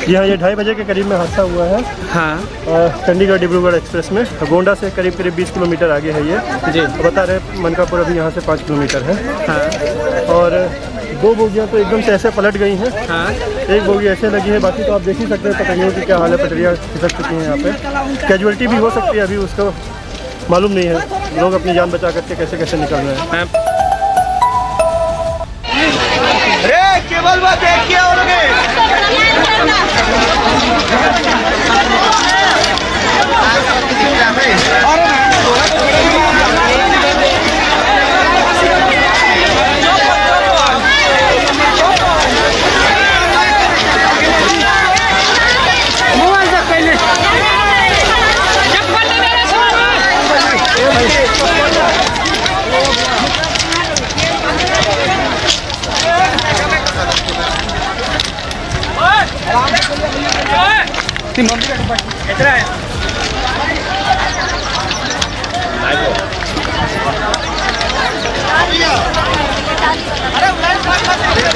यहाँ ये 2:30 बजे के करीब में हादसा हुआ है। हाँ। चंडीगढ़ डिब्रूगढ़ एक्सप्रेस में गोंडा से करीब 20 किलोमीटर आगे है ये जी। बता रहे मनकापुर अभी यहाँ से 5 किलोमीटर है। हाँ। और 2 बोगियाँ तो एकदम से ऐसे पलट गई हैं। हाँ। एक बोगी ऐसे लगी है, बाकी तो आप देख ही सकते हैं पटरियों की क्या हाल है। पटरियाँ खिसक चुकी हैं यहाँ पे। कैजुअलिटी भी हो सकती है, अभी उसको मालूम नहीं है। लोग अपनी जान बचा करके कैसे कैसे निकल रहे हैं। केवल बात देखिए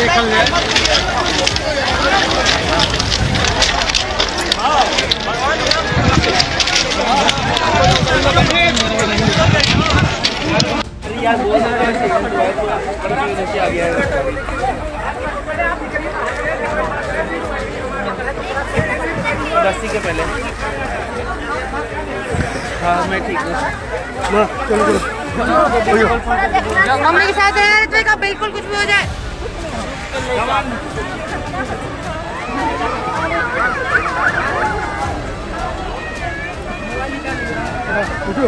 कितना है दस्ती के पहले। हाँ मैं ठीक हूँ। मम्मी के साथ है ऋत्विक, का बिल्कुल कुछ भी हो जाए। उठो।